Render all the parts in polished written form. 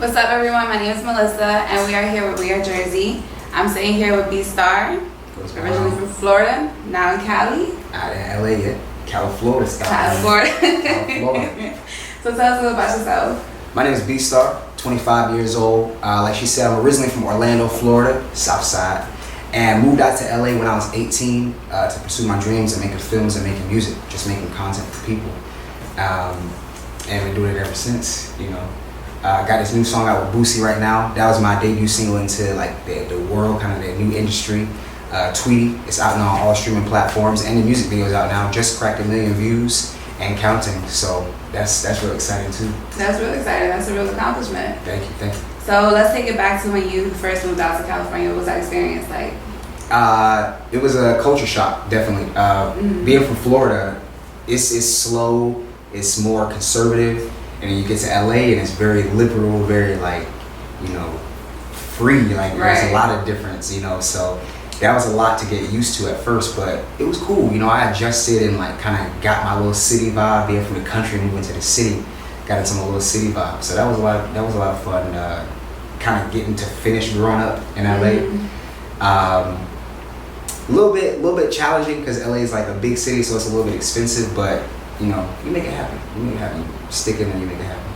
What's up, everyone? My name is Melissa, and we are here with We Are Jersey. I'm sitting here with B-Star, originally from Florida, now in Cali. Out in LA, yeah. Cali, Florida style. Cali, Florida. Cali, Florida. So tell us a little about yourself. My name is B-Star, 25 years old. Like she said, I'm originally from Orlando, Florida, South Side, and moved out to LA when I was 18 to pursue my dreams and making films and making music, just making content for people. And been doing it ever since, you know. Got this new song out with Boosie right now. That was my debut single into like the world, kind of the new industry. Tweety, it's out now on all streaming platforms, and the music video is out now. Just cracked 1 million views and counting. So that's really exciting too. That's really exciting. That's a real accomplishment. Thank you. So let's take it back to when you first moved out to California. What was that experience like? It was a culture shock, definitely. Being from Florida, it's slow, it's more conservative. And then you get to LA and it's very liberal, very like, you know, free. Like there's a lot of difference, you know. So that was a lot to get used to at first, but it was cool. You know, I adjusted and like kind of got my little city vibe. Being from the country, moving to the city, got into my little city vibe. So that was a lot of fun. Kind of getting to finish growing up in LA. A little bit challenging because LA is like a big city, so it's a little bit expensive, but you know, you make it happen. You stick it and you make it happen.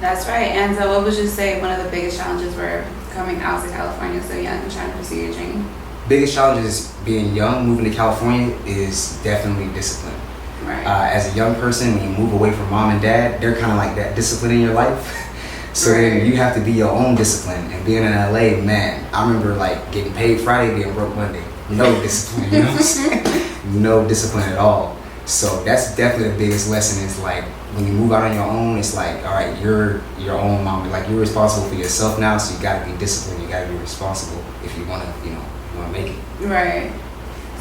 That's right. And so what would you say one of the biggest challenges were coming out to California so young and trying to pursue your dream? Biggest challenges being young, moving to California is definitely discipline. Right. As a young person, when you move away from mom and dad, they're kind of like that discipline in your life. So then you have to be your own discipline. And being in LA, man, I remember like getting paid Friday, being broke Monday. No discipline, you know what I'm saying? No discipline at all. So that's definitely the biggest lesson is like when you move out on your own, it's like, all right, you're your own mom. Like you're responsible for yourself now, so you gotta be disciplined, you gotta be responsible if you wanna, you know, make it. Right.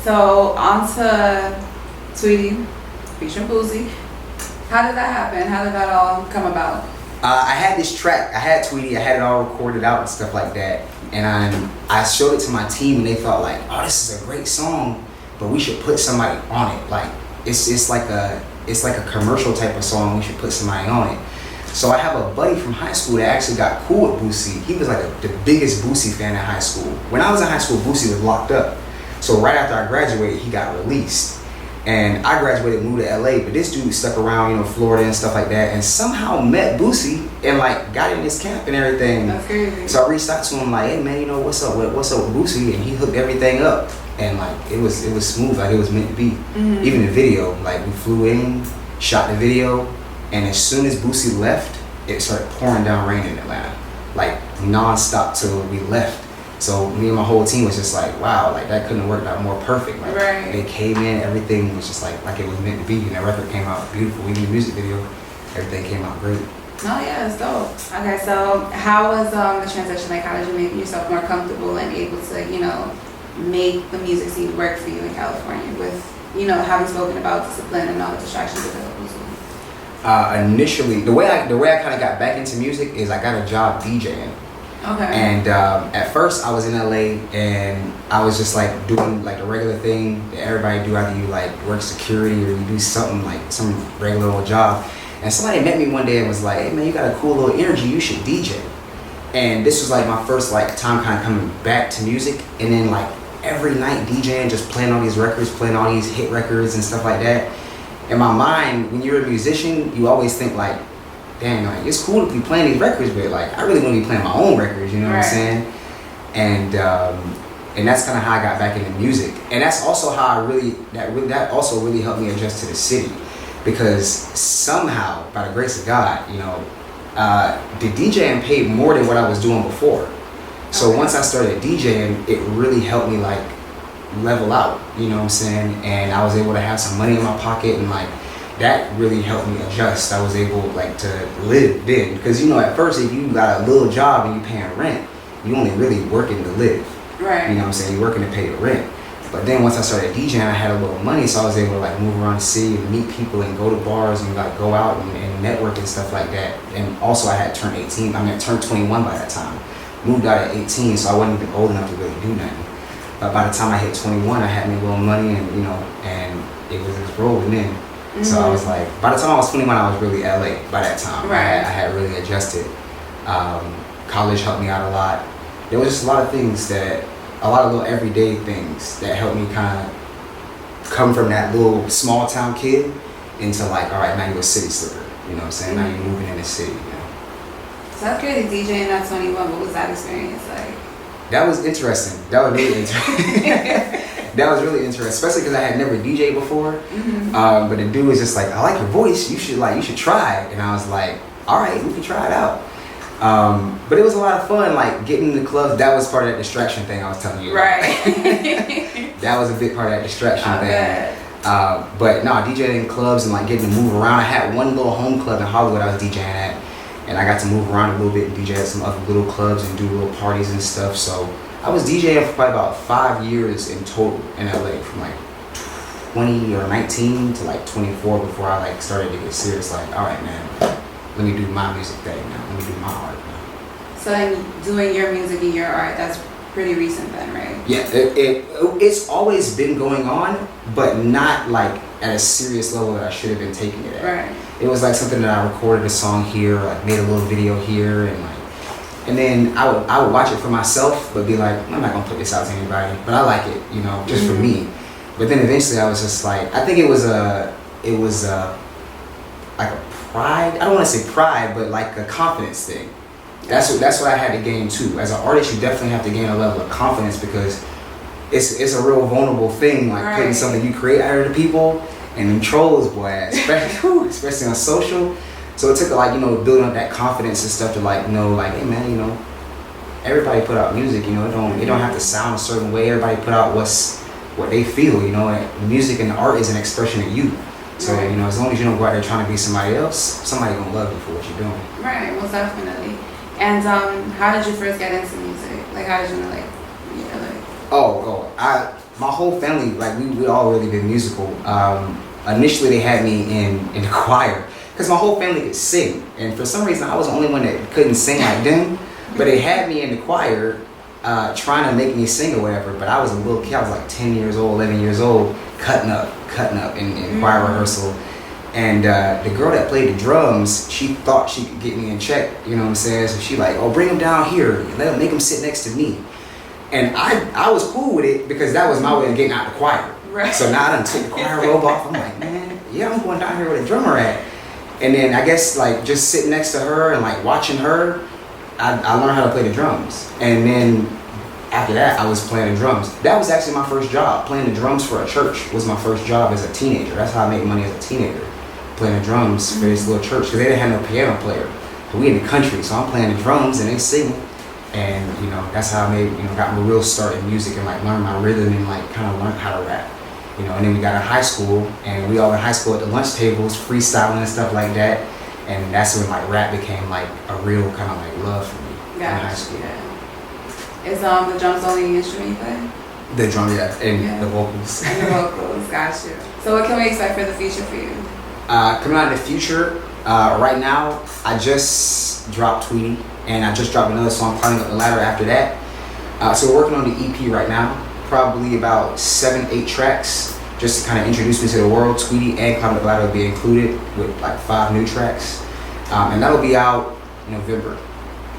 So on to Tweety, featuring Boosie. How did that happen? How did that all come about? I had this track, I had Tweety, I had it all recorded out and stuff like that. And I showed it to my team and they thought like, oh, this is a great song, but we should put somebody on it. Like it's like a commercial type of song, we should put somebody on it. So I have a buddy from high school that actually got cool with Boosie. He was like the biggest Boosie fan in high school. When I was in high school, Boosie was locked up. So right after I graduated, he got released. And I graduated and moved to LA, but this dude stuck around, you know, Florida and stuff like that, and somehow met Boosie and like got in his camp and everything. That's crazy. So I reached out to him like, hey man, you know, what's up with Boosie? And he hooked everything up. And like it was smooth, like it was meant to be. Even the video, like we flew in, shot the video, and as soon as Boosie left, it started pouring down rain in Atlanta, like non-stop till we left. So me and my whole team was just like, wow, like that couldn't have worked out more perfect. Like they came in, everything was just like it was meant to be, and that record came out beautiful. Even the music video, everything came out great. Oh yeah, it's dope. Okay, so how was the transition? Like how did you make yourself more comfortable and able to, you know, make the music scene work for you in California with, you know, having spoken about discipline and all the distractions that it was? Initially, the way I kind of got back into music is I got a job DJing. Okay. And at first I was in LA and I was just like doing like a regular thing that everybody do. Either you like work security or you do something like some regular old job. And somebody met me one day and was like, hey man, you got a cool little energy, you should DJ. And this was like my first like time kind of coming back to music. And then like every night DJing, just playing all these records, playing all these hit records and stuff like that. In my mind, when you're a musician, you always think like, damn, like it's cool to be playing these records, but like I really want to be playing my own records, you know what I'm saying? And that's kind of how I got back into music. And that's also how that also really helped me adjust to the city, because somehow, by the grace of God, you know, the DJing paid more than what I was doing before. So once I started DJing, it really helped me like level out, you know what I'm saying? And I was able to have some money in my pocket, and like that really helped me adjust. I was able like to live then, because you know at first if you got a little job and you paying rent, you only really working to live. Right. You know what I'm saying? You're working to pay the rent. But then once I started DJing, I had a little money, so I was able to like move around the city and meet people and go to bars and like go out and network and stuff like that. And also I had turned 18. I turned 21 by that time. Moved out at 18, so I wasn't even old enough to really do nothing. But by the time I hit 21, I had me a little money, and you know, and it was just rolling in. So I was like, by the time I was 21, I was really LA by that time. Right. I had really adjusted. College helped me out a lot. There was just a lot of things a lot of little everyday things that helped me kind of come from that little small town kid into like, all right, now you're a city slicker. You know what I'm saying? Now you're moving in the city. You know? So that's crazy, DJing at 21. What was that experience like? That was interesting. That was really interesting. That was really interesting, especially because I had never DJed before. But the dude was just like, I like your voice. You should try. And I was like, all right, we can try it out. But it was a lot of fun, like getting in the clubs. That was part of that distraction thing I was telling you about. Right. That was a big part of that distraction thing. But no, DJing in clubs and like getting to move around. I had one little home club in Hollywood I was DJing at, and I got to move around a little bit and DJ at some other little clubs and do little parties and stuff. So I was DJing for probably about 5 years in total in LA, from like 20 or 19 to like 24 before I like started to get serious. Like, all right, man, let me do my music thing now. Let me do my art now. So then doing your music and your art, that's pretty recent then, right? Yeah, it's always been going on, but not like at a serious level that I should have been taking it at. Right. It was like something that I recorded a song here, like made a little video here, and then I would watch it for myself, but be like, I'm not gonna put this out to anybody, but I like it, you know, just for me. But then eventually I was just like, I think it was like a pride. I don't want to say pride, but like a confidence thing. That's what I had to gain too. As an artist, you definitely have to gain a level of confidence, because it's a real vulnerable thing, like putting something you create out of the people, and them trolls, boy, especially on social. So it took like, you know, building up that confidence and stuff to like know, like, hey man, you know, everybody put out music, you know, it don't have to sound a certain way. Everybody put out what they feel, you know. And music and art is an expression of you. So you know, as long as you don't go out there trying to be somebody else, somebody gonna love you for what you're doing. Right, most definitely. And how did you first get into music? Like, how did you know, like, my whole family, like we all really been musical. Initially they had me in the choir, because my whole family could sing, and for some reason I was the only one that couldn't sing like them. But they had me in the choir, trying to make me sing or whatever. But I was a little kid. I was like 10 years old, 11 years old, cutting up in choir rehearsal. And the girl that played the drums, she thought she could get me in check, you know what I'm saying? So she like, oh, bring him down here, make him sit next to me. And I was cool with it, because that was my way of getting out the choir. Right. So now I done took the choir robe off. I'm like, man, yeah, I'm going down here with a drummer at. And then I guess like just sitting next to her and like watching her, I learned how to play the drums. And then after that, I was playing the drums. That was actually my first job. Playing the drums for a church was my first job as a teenager. That's how I made money as a teenager, playing the drums for this little church, because they didn't have no piano player. So we in the country, so I'm playing the drums and they singing. And you know, that's how I got my real start in music, and like learned my rhythm and like kind of learned how to rap. You know, and then we got in high school, and we all in high school at the lunch tables, freestyling and stuff like that. And that's when like rap became like a real kind of like love for me in high school. Yeah. Is the drums the only instrument you play? The drum, yeah, and the vocals. And the vocals, gotcha. So what can we expect for the future for you? Coming out in the future, right now, I just dropped Tweety, and I just dropped another song, Climbing Up the Ladder, after that. So we're working on the EP right now, probably about 7-8 tracks, just to kind of introduce me to the world. Tweety and Climbing Up the Ladder will be included with like 5 new tracks, and that'll be out in November.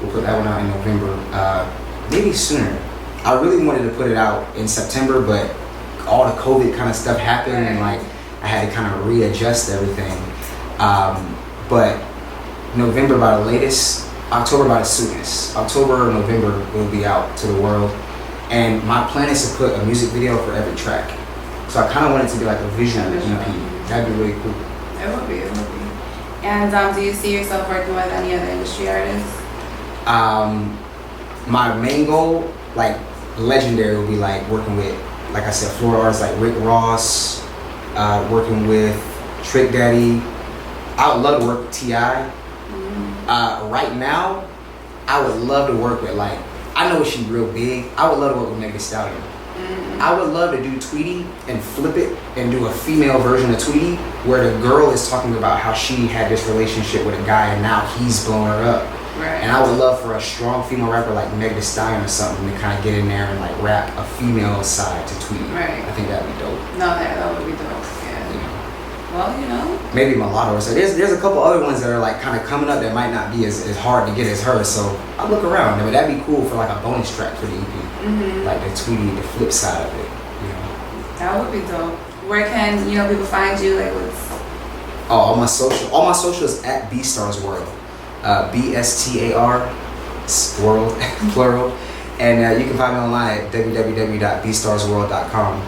We'll put that one out in November, maybe sooner. I really wanted to put it out in September, but all the COVID kind of stuff happened, and like I had to kind of readjust everything. But November by the latest, October by the soonest. October or November will be out to the world. And my plan is to put a music video for every track. So I kind of want it to be like a visual EP. That'd be really cool. It would be. And do you see yourself working with any other industry artists? My main goal, like legendary, would be like working with, like I said, Florida artists like Rick Ross, working with Trick Daddy. I would love to work with T.I. Right now, I would love to work with, like, I know she's real big. I would love to work with Meg Thee Stallion. I would love to do Tweety and flip it and do a female version of Tweety, where the girl is talking about how she had this relationship with a guy and now he's blowing her up. Right. And I would love for a strong female rapper like Meg Thee Stallion or something to kind of get in there and like rap a female side to Tweety. Right. I think that'd be dope. No, that would be dope. Yeah. Well, you know. Maybe Mulatto or so. There's a couple other ones that are like kind of coming up that might not be as hard to get as hers. So I'll look around. I mean, that'd be cool for like a bonus track for the EP. Mm-hmm. Like the Tweety, the flip side of it. You know. That would be dope. Where can, you know, people find you? Like what's... Oh, all my socials at Beastars World. BSTAR World plural. And you can find me online at www.beastarsworld.com.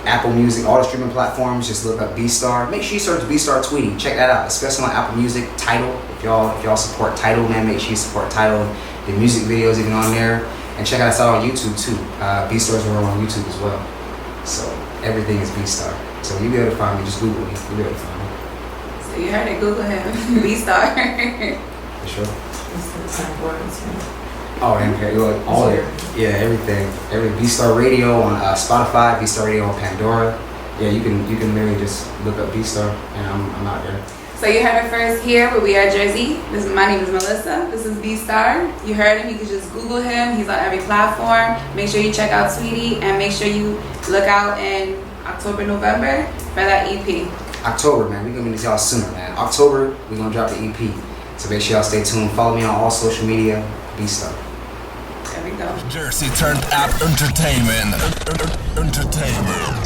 Apple Music, all the streaming platforms, just look up Beastar. Make sure you search Beastar Tweety. Check that out, especially on Apple Music. Tidal, if y'all support Tidal, man, make sure you support Tidal. The music videos even on there, and check us out on YouTube too. Beastars World on YouTube as well. So everything is Beastar. So you'll be able to find me. Just Google me. You'll be able to find me. So you heard it. Google him. Beastar. For sure. It's the same words, yeah. Oh, and all there. Yeah, everything. Every Beastar Radio on Spotify, Beastar Radio on Pandora. Yeah, you can literally just look up Beastar, and I'm out there. So you heard it first here, where we are, Jersey. My name is Melissa. This is Beastar. You heard him. You can just Google him. He's on every platform. Make sure you check out Tweety, and make sure you look out in October, November for that EP. October, man. We're gonna meet y'all sooner, man. October, we're gonna drop the EP. So make sure y'all stay tuned. Follow me on all social media. Beastar. There we go. Jersey turned up entertainment. Entertainment.